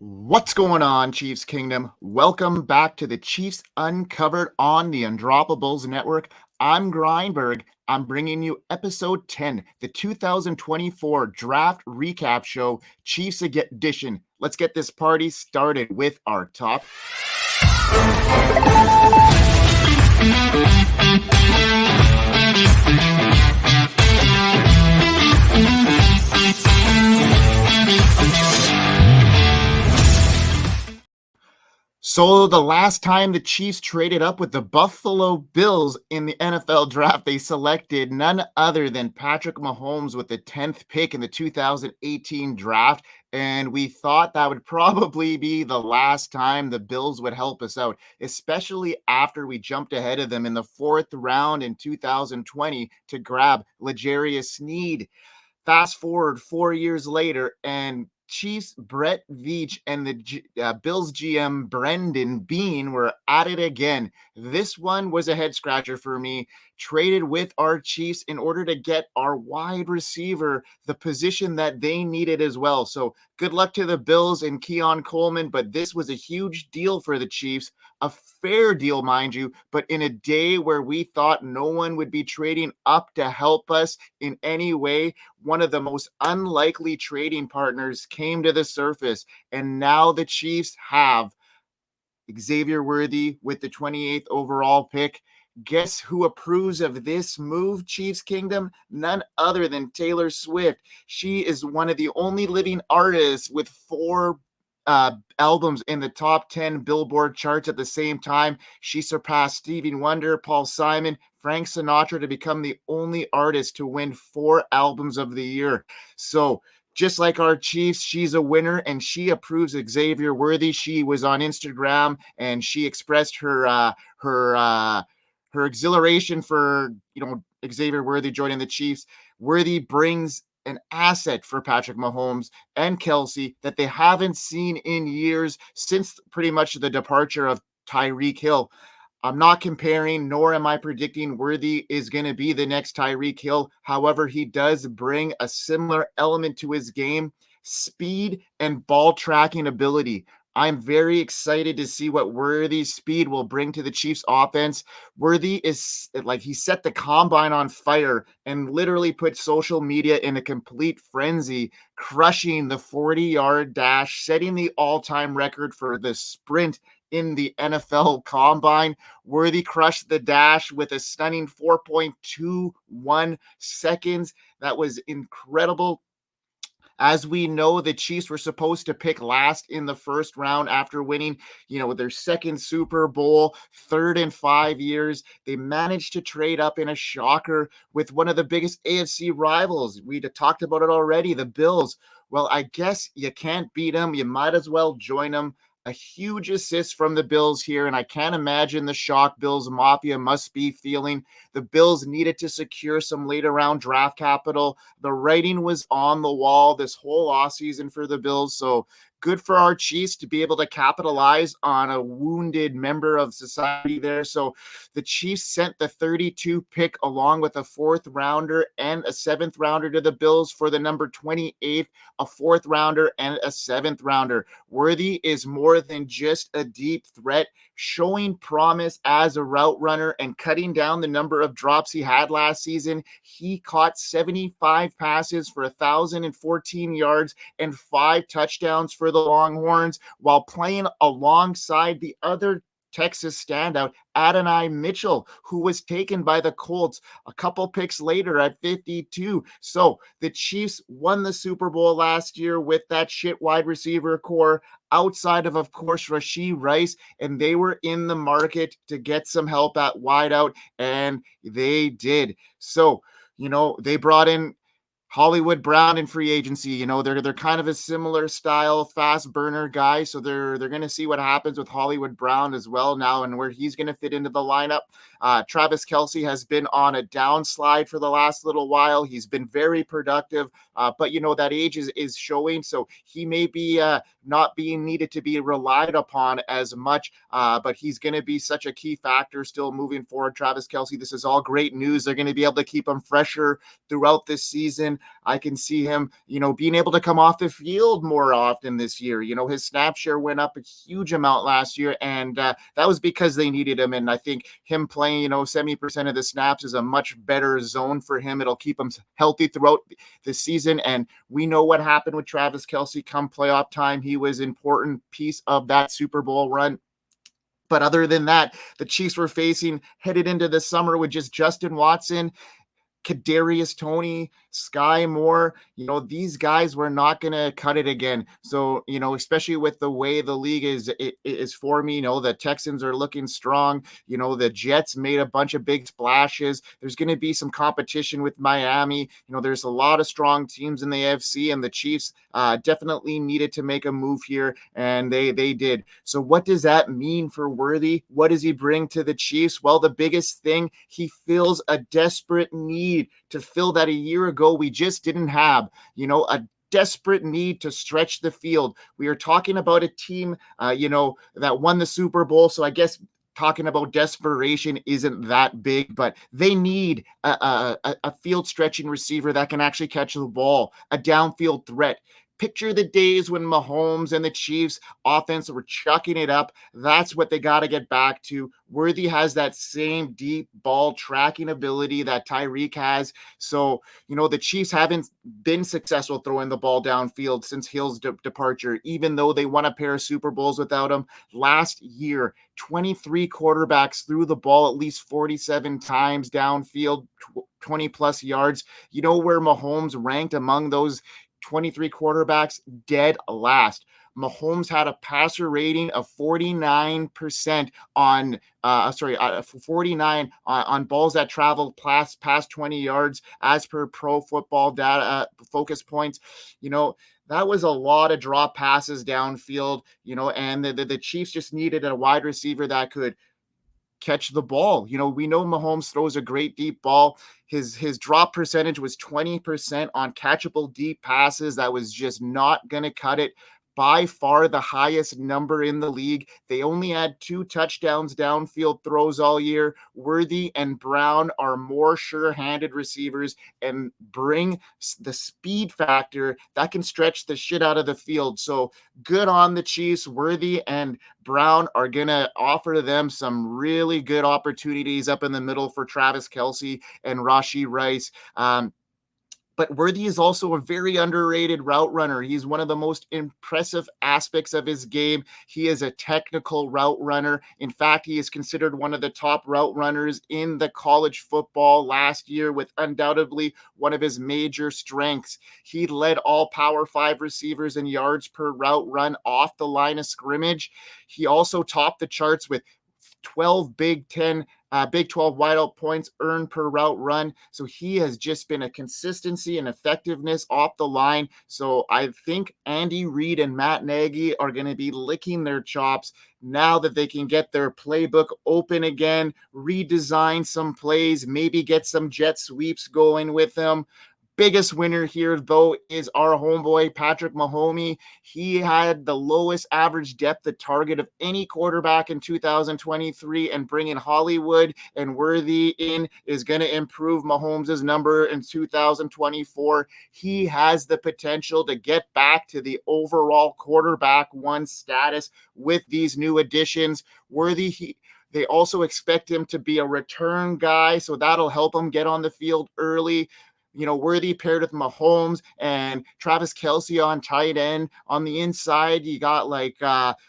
What's going on, Chiefs Kingdom? Welcome back to the Chiefs Uncovered on the Undroppables Network. I'm Grindberg. I'm bringing you episode 10, the 2024 Draft Recap Show, Chiefs Edition. Let's get this party started with our top. So the last time the Chiefs traded up with the Buffalo Bills in the NFL draft, they selected none other than Patrick Mahomes with the 10th pick in the 2018 draft. And we thought that would probably be the last time the Bills would help us out, especially after we jumped ahead of them in the 4th round in 2020 to grab L'Jarius Sneed. Fast forward 4 years later, and Chiefs Brett Veach and the Bills GM Brendan Bean were at it again. This one was a head scratcher for me. Traded with our Chiefs in order to get our wide receiver the position that they needed as well. So good luck to the Bills and Keon Coleman, but this was a huge deal for the Chiefs. A fair deal, mind you, but in a day where we thought no one would be trading up to help us in any way, one of the most unlikely trading partners came to the surface, and now the Chiefs have Xavier Worthy with the 28th overall pick. Guess who approves of this move, Chiefs Kingdom? None other than Taylor Swift. She is one of the only living artists with four albums in the top 10 Billboard charts at the same time. She surpassed Stevie Wonder, Paul Simon, Frank Sinatra to become the only artist to win 4 albums of the year. So just like our Chiefs, she's a winner and she approves Xavier Worthy. She was on Instagram and she expressed her exhilaration for Xavier Worthy joining the Chiefs. Worthy brings an asset for Patrick Mahomes and Kelsey that they haven't seen in years since pretty much the departure of Tyreek Hill. I'm not comparing, nor am I predicting Worthy is going to be the next Tyreek Hill. However, he does bring a similar element to his game, speed and ball tracking ability. I'm very excited to see what Worthy's speed will bring to the Chiefs offense. Worthy is like, he set the combine on fire and literally put social media in a complete frenzy, crushing the 40-yard dash, setting the all-time record for the sprint in the NFL combine. Worthy crushed the dash with a stunning 4.21 seconds. That was incredible. As we know, the Chiefs were supposed to pick last in the first round after winning, their second Super Bowl, third in 5 years. They managed to trade up in a shocker with one of the biggest AFC rivals. We talked about it already, the Bills. Well, I guess you can't beat them. You might as well join them. A huge assist from the Bills here, and I can't imagine the shock Bills Mafia must be feeling. The Bills needed to secure some later round draft capital. The writing was on the wall this whole offseason for the Bills, so good for our Chiefs to be able to capitalize on a wounded member of society there. So the Chiefs sent the 32 pick along with a 4th rounder and a 7th rounder to the Bills for the number 28, a 4th rounder and a 7th rounder. Worthy is more than just a deep threat, showing promise as a route runner and cutting down the number of drops he had last season. He caught 75 passes for 1,014 yards and 5 touchdowns for the Longhorns while playing alongside the other Texas standout, Adonai Mitchell, who was taken by the Colts a couple picks later at 52. So the Chiefs won the Super Bowl last year with that shit wide receiver core outside of course, Rashee Rice, and they were in the market to get some help at wideout, and they did. So, they brought in Hollywood Brown in free agency. They're kind of a similar style, fast burner guy. So they're going to see what happens with Hollywood Brown as well now and where he's going to fit into the lineup. Travis Kelce has been on a downslide for the last little while. He's been very productive, but that age is showing. So he may be not being needed to be relied upon as much, but he's going to be such a key factor still moving forward. Travis Kelce, this is all great news. They're going to be able to keep him fresher throughout this season. I can see him, being able to come off the field more often this year. His snap share went up a huge amount last year, and that was because they needed him. And I think him playing, 70% of the snaps is a much better zone for him. It'll keep him healthy throughout the season. And we know what happened with Travis Kelce come playoff time. He was an important piece of that Super Bowl run. But other than that, the Chiefs were facing headed into the summer with just Justin Watson, Kadarius Toney, Sky Moore, these guys were not going to cut it again. So, especially with the way the league is forming, the Texans are looking strong. The Jets made a bunch of big splashes. There's going to be some competition with Miami. There's a lot of strong teams in the AFC, and the Chiefs definitely needed to make a move here, and they did. So what does that mean for Worthy? What does he bring to the Chiefs? Well, the biggest thing, he fills a desperate need to fill that a year ago we just didn't have, a desperate need to stretch the field. We are talking about a team, that won the Super Bowl. So I guess talking about desperation isn't that big, but they need a field stretching receiver that can actually catch the ball, a downfield threat. Picture the days when Mahomes and the Chiefs offense were chucking it up. That's what they got to get back to. Worthy has that same deep ball tracking ability that Tyreek has. So, the Chiefs haven't been successful throwing the ball downfield since Hill's departure, even though they won a pair of Super Bowls without him. Last year, 23 quarterbacks threw the ball at least 47 times downfield, 20 plus yards. You know where Mahomes ranked among those 23 quarterbacks? Dead last. Mahomes had a passer rating of 49% on 49 on balls that traveled past 20 yards as per Pro Football Data Focus Points. That was a lot of drop passes downfield, and the Chiefs just needed a wide receiver that could catch the ball. We know Mahomes throws a great deep ball. His drop percentage was 20% on catchable deep passes. That was just not going to cut it. By far the highest number in the league. They only had 2 touchdowns downfield throws all year. Worthy and Brown are more sure-handed receivers and bring the speed factor that can stretch the shit out of the field. So good on the Chiefs. Worthy and Brown are going to offer them some really good opportunities up in the middle for Travis Kelce and Rashee Rice. But Worthy is also a very underrated route runner. He's one of the most impressive aspects of his game. He is a technical route runner. In fact, he is considered one of the top route runners in the college football last year, with undoubtedly one of his major strengths. He led all Power 5 receivers in yards per route run off the line of scrimmage. He also topped the charts with 12 Big 12 wideout points earned per route run. So he has just been a consistency and effectiveness off the line. So I think Andy Reid and Matt Nagy are going to be licking their chops now that they can get their playbook open again, redesign some plays, maybe get some jet sweeps going with them. Biggest winner here, though, is our homeboy, Patrick Mahomes. He had the lowest average depth of target of any quarterback in 2023, and bringing Hollywood and Worthy in is going to improve Mahomes' number in 2024. He has the potential to get back to the overall quarterback 1 status with these new additions. Worthy, they also expect him to be a return guy, so that'll help him get on the field early. Worthy paired with Mahomes and Travis Kelce on tight end. On the inside, you got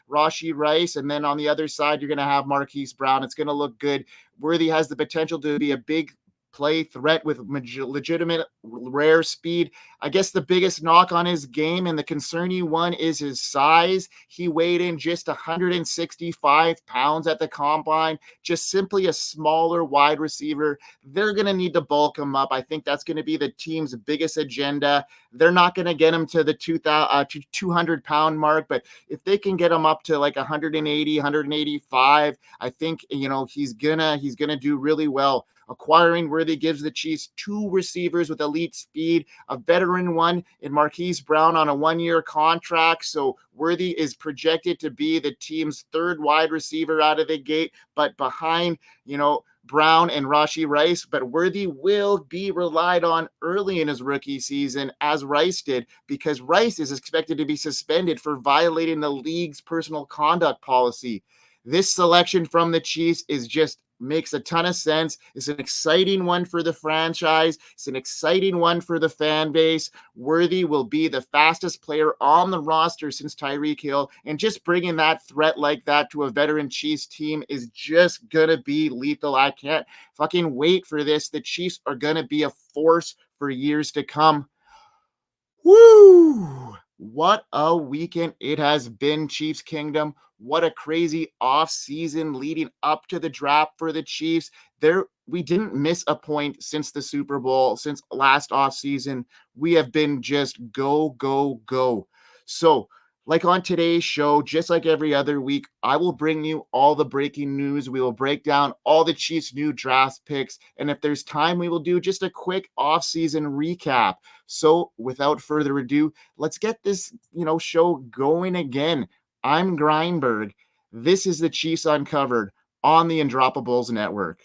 Rashee Rice, and then on the other side, you're going to have Marquise Brown. It's going to look good. Worthy has the potential to be a big play threat with legitimate rare speed. I guess the biggest knock on his game and the concerning one is his size. He weighed in just 165 pounds at the combine, just simply a smaller wide receiver. They're going to need to bulk him up. I think that's going to be the team's biggest agenda. They're not going to get him to the 200-pound mark, but if they can get him up to 180, 185, I think, he's gonna do really well. Acquiring Worthy gives the Chiefs 2 receivers with elite speed, a veteran one in Marquise Brown on a 1-year contract. So Worthy is projected to be the team's 3rd wide receiver out of the gate, but behind, Brown and Rashi Rice, but Worthy will be relied on early in his rookie season, as Rice did, because Rice is expected to be suspended for violating the league's personal conduct policy. This selection from the Chiefs is just makes a ton of sense. It's an exciting one for the franchise. It's an exciting one for the fan base. Worthy will be the fastest player on the roster since Tyreek Hill, and just bringing that threat like that to a veteran Chiefs team is just gonna be lethal. I can't fucking wait for this. The Chiefs are gonna be a force for years to come. Woo! What a weekend it has been, Chiefs Kingdom. What a crazy off season leading up to the draft for the Chiefs. We didn't miss a point since the Super Bowl, since last off season. We have been just go, go, go. So, like on today's show, just like every other week, I will bring you all the breaking news. We will break down all the Chiefs' new draft picks. And if there's time, we will do just a quick off-season recap. So without further ado, let's get this, show going again. I'm Grindberg. This is the Chiefs Uncovered on the Undroppables Network.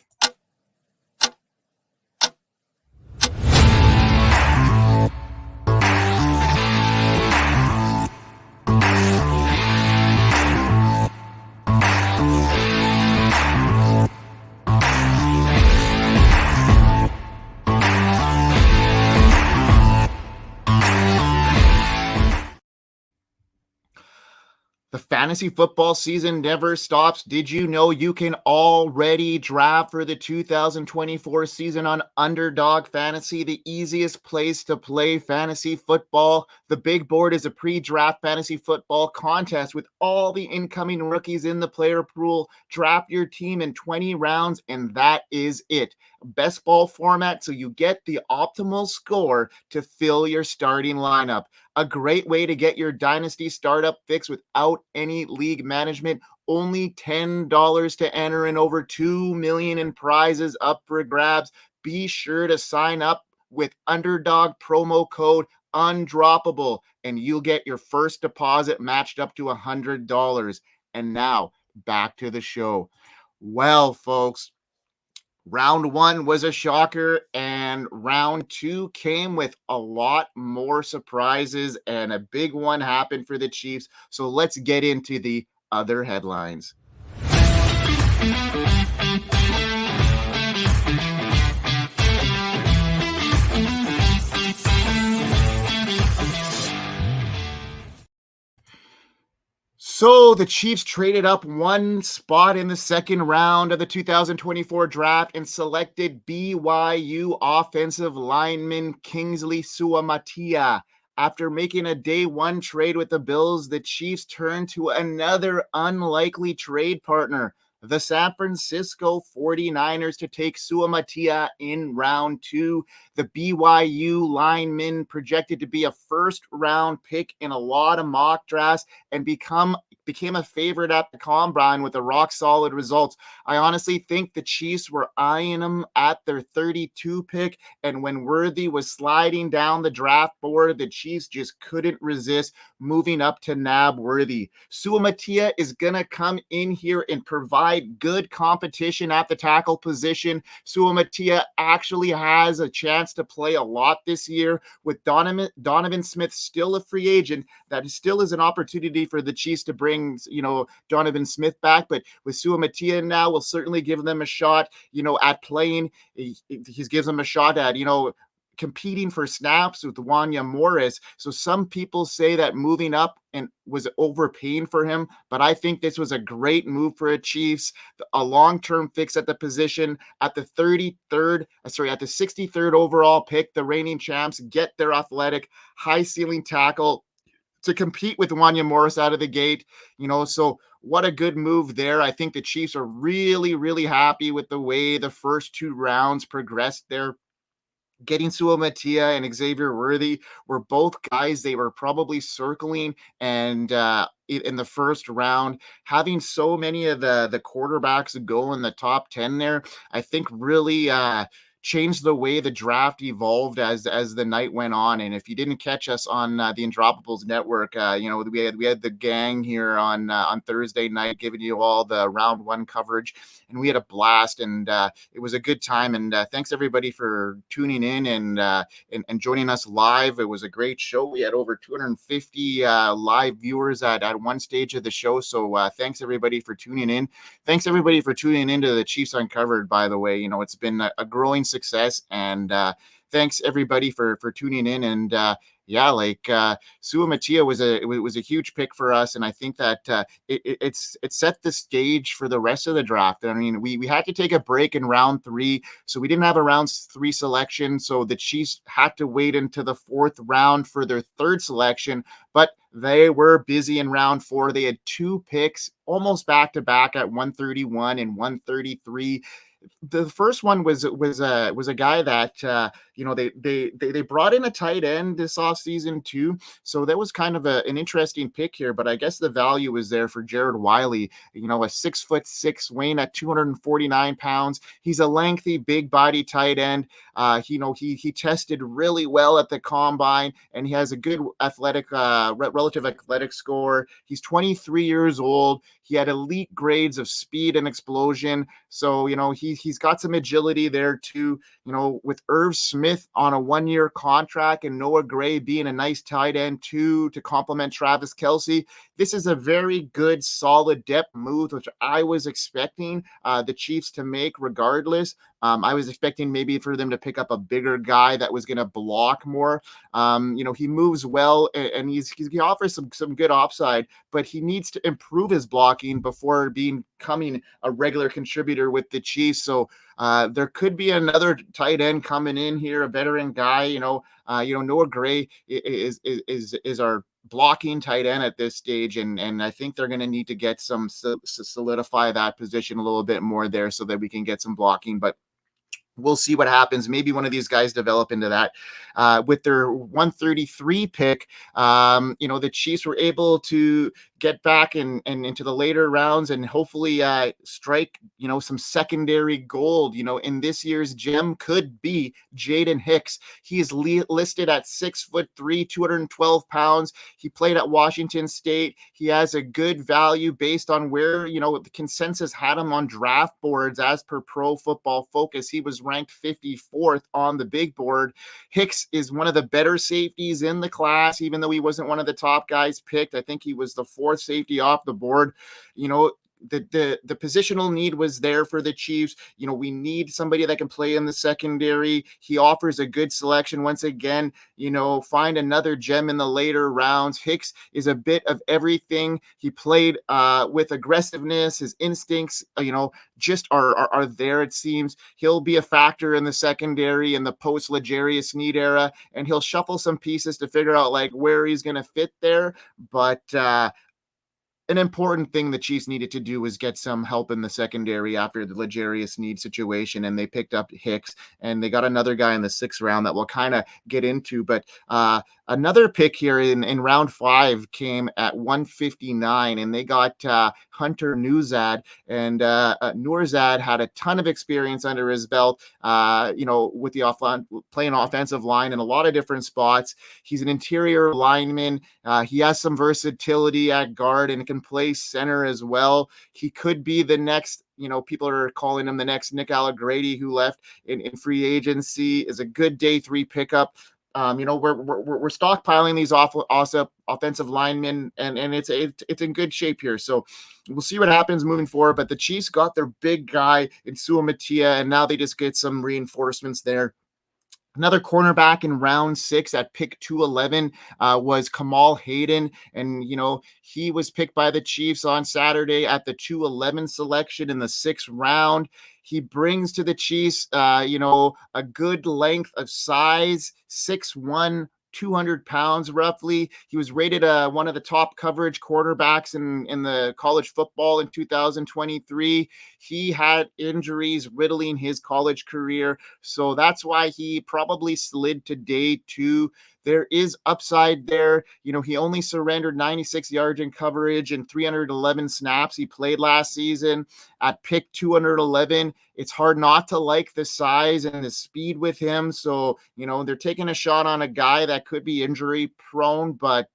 The fantasy football season never stops. Did you know you can already draft for the 2024 season on Underdog Fantasy, the easiest place to play fantasy football? The big board is a pre-draft fantasy football contest with all the incoming rookies in the player pool. Draft your team in 20 rounds, and that is it. Best ball format, so you get the optimal score to fill your starting lineup. A great way to get your dynasty startup fix without any league management. Only $10 to enter and over $2 million in prizes up for grabs. Be sure to sign up with Underdog promo code UNDROPPABLE and you'll get your first deposit matched up to $100. And now back to the show. Well, folks, round one was a shocker, and round two came with a lot more surprises, and a big one happened for the Chiefs. So let's get into the other headlines. So the Chiefs traded up one spot in the second round of the 2024 draft and selected BYU offensive lineman Kingsley Suamataia. After making a day one trade with the Bills, the Chiefs turned to another unlikely trade partner, the San Francisco 49ers, to take Suamataia in round two. The BYU lineman, projected to be a first-round pick in a lot of mock drafts and became a favorite at the Combine with a rock-solid results. I honestly think the Chiefs were eyeing him at their 32 pick, and when Worthy was sliding down the draft board, the Chiefs just couldn't resist moving up to nab Worthy. Suamataia is going to come in here and provide good competition at the tackle position. Suamataia actually has a chance to play a lot this year with Donovan Smith still a free agent. That still is an opportunity for the Chiefs to bring, Donovan Smith back. But with Suamataia now, we'll certainly give them a shot, at playing. He gives them a shot at, competing for snaps with Wanya Morris. So some people say that moving up and was overpaying for him, but I think this was a great move for the Chiefs, a long-term fix at the position. At the 63rd overall pick, the reigning champs get their athletic, high-ceiling tackle to compete with Wanya Morris out of the gate, so what a good move there. I think the Chiefs are really, really happy with the way the first two rounds progressed there. Getting Suamataia and Xavier Worthy were both guys they were probably circling and in the first round. Having so many of the quarterbacks go in the top 10 there, I think really changed the way the draft evolved as the night went on. And if you didn't catch us on the Indroppables Network, we had the gang here on Thursday night giving you all the round one coverage, and we had a blast, and it was a good time. And thanks everybody for tuning in and joining us live. It was a great show. We had over 250 live viewers at one stage of the show. So thanks everybody for tuning in. Thanks everybody for tuning into the Chiefs Uncovered. By the way, it's been a growing success, and thanks everybody for tuning in. And Sua Mattia was a huge pick for us, and I think that it set the stage for the rest of the draft. I mean, we had to take a break in round 3, so we didn't have a round 3 selection. So the Chiefs had to wait into the 4th round for their 3rd selection, but they were busy in round 4. They had 2 picks almost back to back at 131 and 133. The first one was a guy that they brought in a tight end this offseason too. So that was kind of an interesting pick here, but I guess the value was there for Jared Wiley, a 6'6", weighing at 249 pounds. He's a lengthy, big body tight end. He tested really well at the combine, and he has a good relative athletic score. He's 23 years old. He had elite grades of speed and explosion. So, he's got some agility there too. With Irv Smith on a 1-year contract and Noah Gray being a nice tight end too to complement Travis Kelce, this is a very good, solid depth move, which I was expecting the Chiefs to make regardless. I was expecting maybe for them to pick up a bigger guy that was going to block more. He moves well, and he offers some good upside, but he needs to improve his blocking before becoming a regular contributor with the Chiefs. So there could be another tight end coming in here, a veteran guy. Noah Gray is our blocking tight end at this stage, and I think they're going to need to get solidify that position a little bit more there so that we can get some blocking. But we'll see what happens. Maybe one of these guys develop into that. With their 133 pick, the Chiefs were able to get back and into the later rounds and hopefully strike, some secondary gold. In this year's gem could be Jaden Hicks. He is listed at 6'3", 212 pounds. He played at Washington State. He has a good value based on where, the consensus had him on draft boards as per Pro Football Focus. He was ranked 54th on the big board. Hicks is one of the better safeties in the class, even though he wasn't one of the top guys picked. I think he was the 4th safety off the board. The positional need was there for the Chiefs. We need somebody that can play in the secondary. He offers a good selection. Once again, find another gem in the later rounds. Hicks is a bit of everything. He played with aggressiveness. His instincts, just are there, it seems. He'll be a factor in the secondary in the post-L'Jarius Sneed era, and he'll shuffle some pieces to figure out where he's going to fit there. But an important thing the Chiefs needed to do was get some help in the secondary after the L'Jarius Sneed situation, and they picked up Hicks, and they got another guy in the 6th round that we'll kind of get into. But another pick here in round 5 came at 159, and they got Hunter Nuzad, and Nurzad had a ton of experience under his belt, with the playing offensive line in a lot of different spots. He's an interior lineman. He has some versatility at guard and can play center as well. He could be the next, people are calling him the next Nick Allegretti, who left in free agency. Is a good day 3 pickup. We're stockpiling these offensive linemen, and it's in good shape here. So we'll see what happens moving forward. But the Chiefs got their big guy in Sua Mattia, and now they just get some reinforcements there. Another cornerback in round 6 at pick 211 was Kamal Hayden. And, he was picked by the Chiefs on Saturday at the 211 selection in the 6th round. He brings to the Chiefs, a good length of size, 6'1", 200 pounds roughly. He was rated one of the top coverage quarterbacks in the college football in 2023. He had injuries riddling his college career, so that's why he probably slid to day 2. there is upside there. He only surrendered 96 yards in coverage and 311 snaps he played last season at pick 211. It's hard not to like the size and the speed with him. So, they're taking a shot on a guy that could be injury prone, but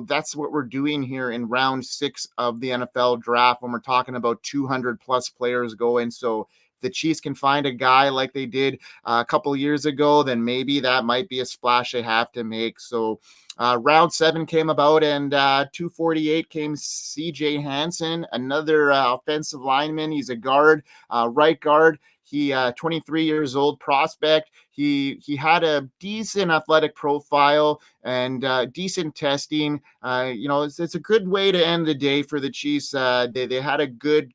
that's what we're doing here in round 6 of the NFL draft when we're talking about 200 plus players going. So if the Chiefs can find a guy like they did a couple years ago, then maybe that might be a splash they have to make. So round 7 came about, and 248 came CJ Hansen, another offensive lineman. He's a guard, right guard. He 23 years old prospect. He had a decent athletic profile and decent testing. It's a good way to end the day for the Chiefs. They had a good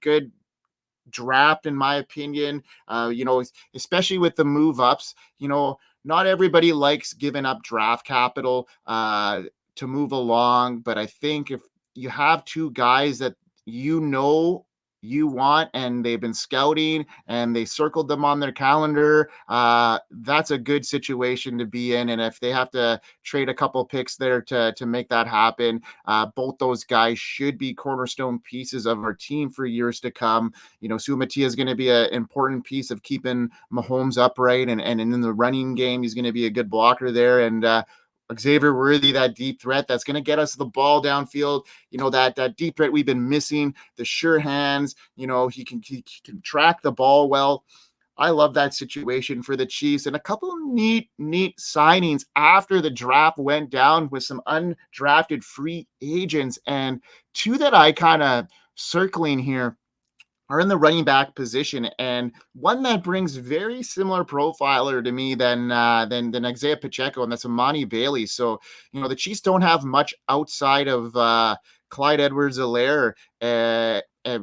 draft, in my opinion. Especially with the move ups. Not everybody likes giving up draft capital to move along, but I think if you have two guys that you want and they've been scouting and they circled them on their calendar, that's a good situation to be in. And if they have to trade a couple picks there to make that happen, both those guys should be cornerstone pieces of our team for years to come. Sumatia is going to be an important piece of keeping Mahomes upright, and in the running game, he's going to be a good blocker there. And Xavier Worthy, that deep threat that's going to get us the ball downfield. That deep threat we've been missing, the sure hands. He can track the ball well. I love that situation for the Chiefs, and a couple of neat signings after the draft went down with some undrafted free agents, and two that I kind of circling here are in the running back position, and one that brings very similar profiler to me than Isaiah Pacheco, and that's Amani Bailey. So, the Chiefs don't have much outside of Clyde Edwards-Helaire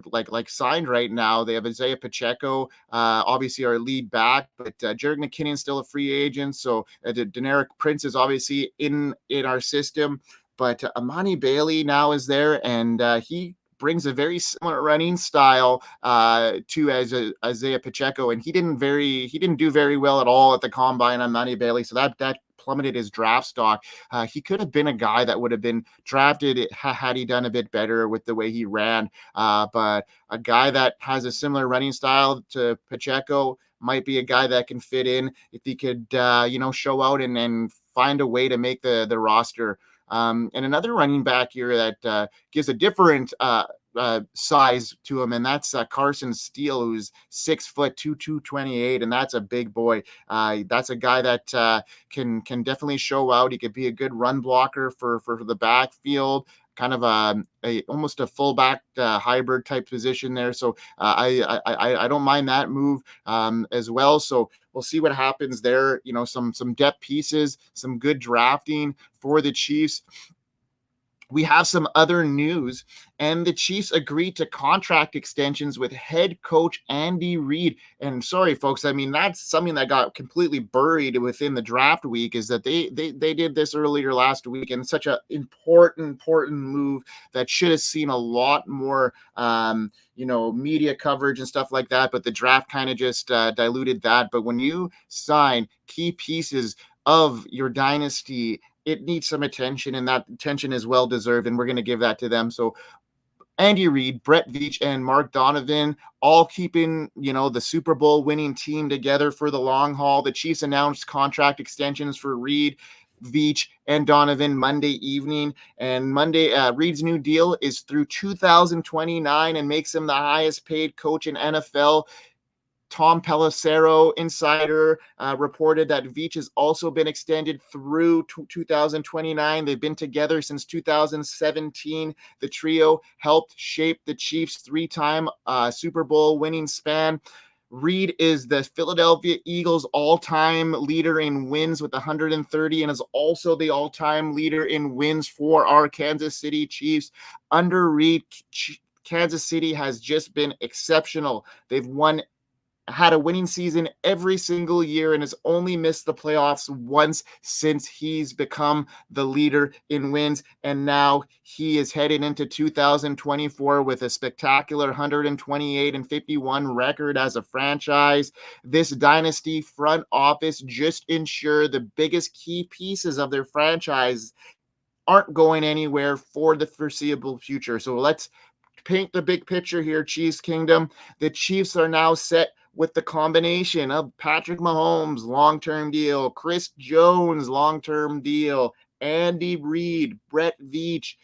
like signed right now. They have Isaiah Pacheco, obviously our lead back, but Jerick McKinnon's still a free agent. So Deneric Prince is obviously in our system, but Amani Bailey now is there, and he brings a very similar running style to Isaiah Pacheco, and he didn't do very well at all at the combine on Amani Bailey, so that plummeted his draft stock. He could have been a guy that would have been drafted had he done a bit better with the way he ran, but a guy that has a similar running style to Pacheco might be a guy that can fit in if he could show out and find a way to make the roster. And another running back here that gives a different size to him, and that's Carson Steele, who's 6'2", 228, and that's a big boy. That's a guy that can definitely show out. He could be a good run blocker for the backfield, kind of almost a fullback hybrid type position there. So I don't mind that move as well. So we'll see what happens there. Some depth pieces, some good drafting for the Chiefs. We have some other news, and the Chiefs agreed to contract extensions with head coach Andy Reid. And sorry, folks, I mean, that's something that got completely buried within the draft week, is that they did this earlier last week, and such an important move that should have seen a lot more media coverage and stuff like that, but the draft kind of just diluted that. But when you sign key pieces of your dynasty, it needs some attention, and that attention is well deserved, and we're going to give that to them. So Andy Reid, Brett Veach, and Mark Donovan all keeping, the Super Bowl winning team together for the long haul. The Chiefs announced contract extensions for Reid, Veach, and Donovan Monday evening. And Reid's new deal is through 2029 and makes him the highest paid coach in NFL. Tom Pelissero, insider, reported that Veach has also been extended through 2029. They've been together since 2017. The trio helped shape the Chiefs' three-time Super Bowl winning span. Reid is the Philadelphia Eagles all-time leader in wins with 130, and is also the all-time leader in wins for our Kansas City Chiefs. Under Reid, Kansas City has just been exceptional. They've won had a winning season every single year and has only missed the playoffs once since he's become the leader in wins. And now he is headed into 2024 with a spectacular 128-51 record as a franchise. This dynasty front office just ensure the biggest key pieces of their franchise aren't going anywhere for the foreseeable future. So let's paint the big picture here, Chiefs Kingdom. The Chiefs are now set with the combination of Patrick Mahomes, long-term deal, Chris Jones, long-term deal, Andy Reid, Brett Veach,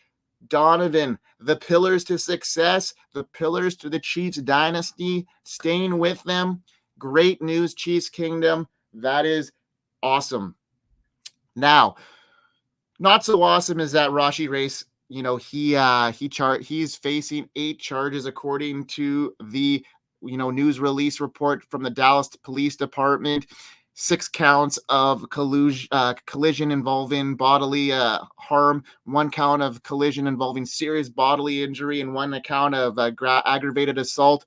Donovan, the pillars to success, the pillars to the Chiefs dynasty, staying with them. Great news, Chiefs Kingdom. That is awesome. Now, not so awesome is that Rashi Race, he's facing 8 charges according to the news release report from the Dallas Police Department. 6 counts of collision involving bodily harm, 1 count of collision involving serious bodily injury, and 1 account of aggravated assault.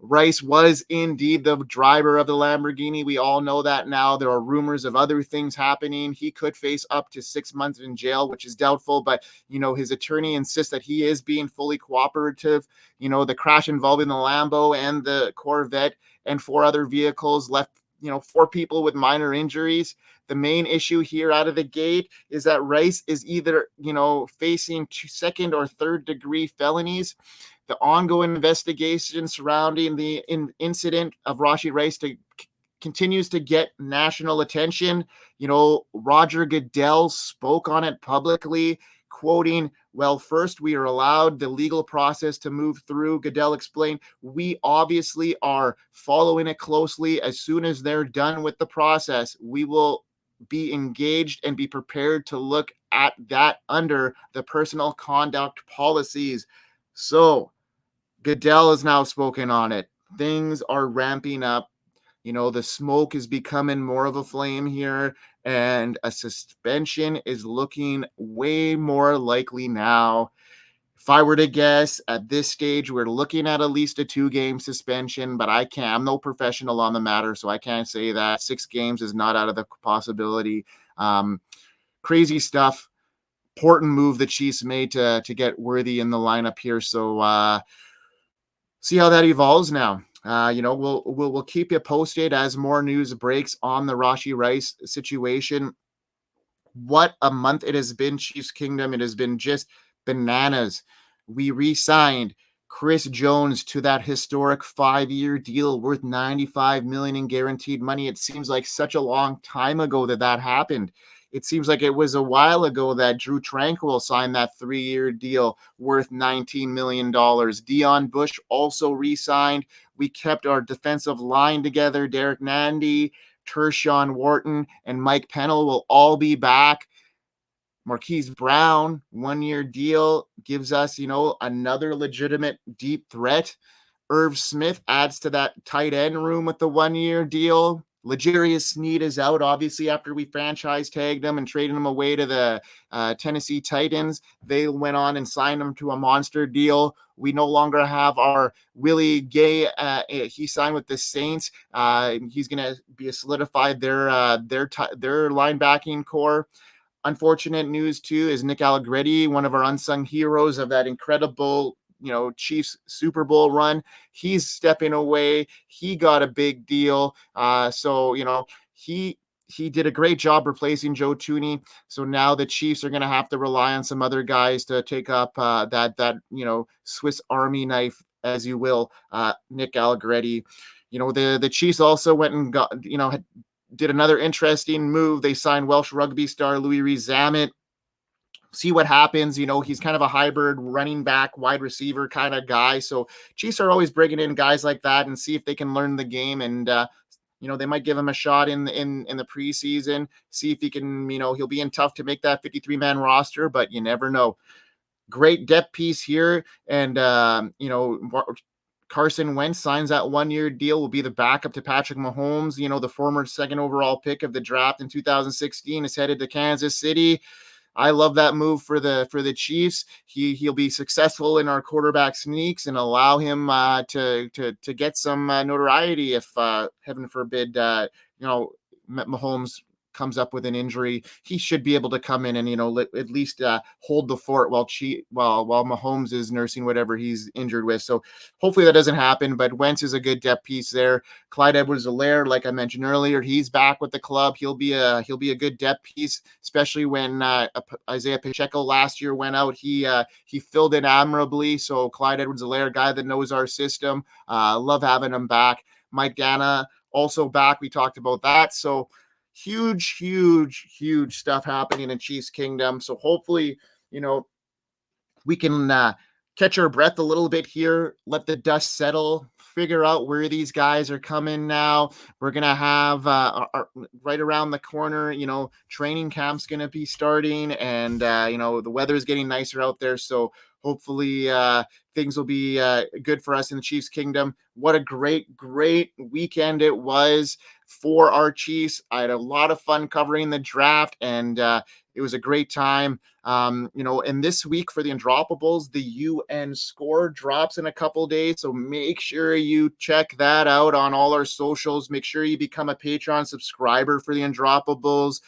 Rice was indeed the driver of the Lamborghini. We all know that now. There are rumors of other things happening. He could face up to 6 months in jail, which is doubtful, but his attorney insists that he is being fully cooperative. The crash involving the Lambo and the Corvette and 4 other vehicles left 4 people with minor injuries. The main issue here out of the gate is that Rice is either, facing 2nd or 3rd degree felonies. The ongoing investigation surrounding the incident of Rashi Rice continues to get national attention. Roger Goodell spoke on it publicly, quoting, "Well, first we are allowed the legal process to move through." Goodell explained, "We obviously are following it closely. As soon as they're done with the process, we will be engaged and be prepared to look at that under the personal conduct policies." So Goodell has now spoken on it. Things are ramping up. The smoke is becoming more of a flame here, and a suspension is looking way more likely now. If I were to guess, at this stage, we're looking at least a 2-game suspension, but I'm no professional on the matter, so I can't say that. 6 games is not out of the possibility. Crazy stuff. Important move the Chiefs made to get Worthy in the lineup here. So see how that evolves now. We'll keep you posted as more news breaks on the Rashi Rice situation. What a month it has been, Chiefs Kingdom. It has been just bananas. We re-signed Chris Jones to that historic 5-year deal worth $95 million in guaranteed money. It seems like such a long time ago that happened. It seems like it was a while ago that Drew Tranquil signed that 3-year deal worth $19 million. Dion Bush also re-signed. We kept our defensive line together. Derek Nandy, Tershawn Wharton, and Mike Pennell will all be back. Marquise Brown, 1-year deal, gives us, another legitimate deep threat. Irv Smith adds to that tight end room with the 1-year deal. L'Jarius Sneed is out, obviously, after we franchise tagged him and traded him away to the Tennessee Titans. They went on and signed him to a monster deal. We no longer have our Willie Gay. He signed with the Saints. He's going to be solidified their linebacking core. Unfortunate news, too, is Nick Allegretti, one of our unsung heroes of that incredible Chiefs Super Bowl run. He's stepping away. He got a big deal. So he did a great job replacing Joe Thuney. So now the Chiefs are going to have to rely on some other guys to take up that Swiss Army knife, as you will, Nick Allegretti. The Chiefs also went and got did another interesting move. They signed Welsh rugby star Louis Rees-Zammit. See what happens. He's kind of a hybrid running back, wide receiver kind of guy. So Chiefs are always bringing in guys like that and see if they can learn the game. And, they might give him a shot in the preseason, see if he can, he'll be in tough to make that 53-man roster, but you never know. Great depth piece here. And, Carson Wentz signs that 1-year deal, will be the backup to Patrick Mahomes. The former 2nd overall pick of the draft in 2016 is headed to Kansas City. I love that move for the Chiefs. He'll be successful in our quarterback sneaks and allow him to get some notoriety if heaven forbid Mahomes comes up with an injury. He should be able to come in and at least hold the fort while Mahomes is nursing whatever he's injured with. So hopefully that doesn't happen. But Wentz is a good depth piece there. Clyde Edwards-Helaire, like I mentioned earlier, he's back with the club. He'll be a good depth piece, especially when Isaiah Pacheco last year went out. He filled in admirably. So Clyde Edwards-Helaire, guy that knows our system, love having him back. Mike Ganna also back. We talked about that. So huge stuff happening in Chiefs Kingdom. So hopefully, we can catch our breath a little bit here, let the dust settle, figure out where these guys are coming now. We're going to have right around the corner, training camp's going to be starting, and, the weather's getting nicer out there. So hopefully things will be good for us in the Chiefs Kingdom. What a great weekend it was for our Chiefs. I had a lot of fun covering the draft, and it was a great time. And this week for the Undroppables, the UN score drops in a couple days. So make sure you check that out on all our socials. Make sure you become a Patreon subscriber for the Undroppables.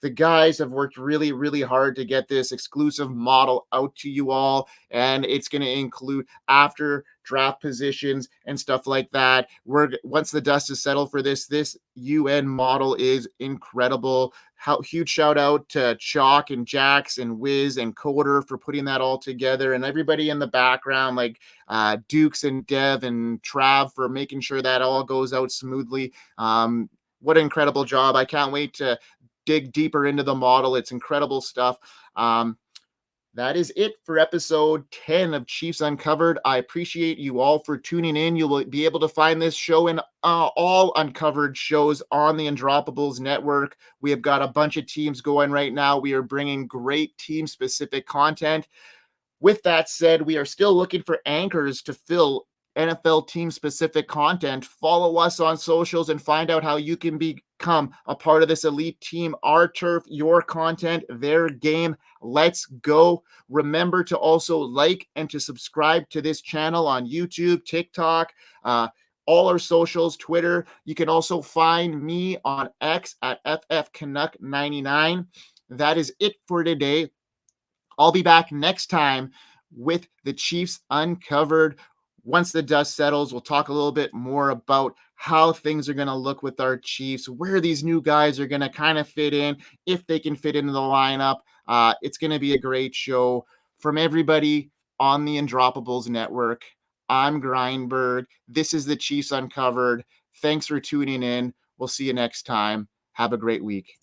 The guys have worked really hard to get this exclusive model out to you all, and it's going to include after draft positions and stuff like that. Once the dust is settled for this UN model is incredible. Huge shout out to Chalk and Jax and Wiz and Coder for putting that all together, and everybody in the background like Dukes and Dev and Trav for making sure that all goes out smoothly. What an incredible job. I can't wait to dig deeper into the model. It's incredible stuff. That is it for episode 10 of Chiefs Uncovered. I appreciate you all for tuning in. You will be able to find this show and all uncovered shows on the Undroppables network. We have got a bunch of teams going right now. We are bringing great team-specific content. With that said, we are still looking for anchors to fill NFL team-specific content. Follow us on socials and find out how you can become a part of this elite team. Our turf, your content, their game. Let's go. Remember to also like and to subscribe to this channel on YouTube, TikTok, all our socials, Twitter. You can also find me on X at FFCanuck99. That is it for today. I'll be back next time with the Chiefs Uncovered. Once the dust settles, we'll talk a little bit more about how things are going to look with our Chiefs, where these new guys are going to kind of fit in, if they can fit into the lineup. It's going to be a great show. From everybody on the Undroppables Network, I'm Grindberg. This is the Chiefs Uncovered. Thanks for tuning in. We'll see you next time. Have a great week.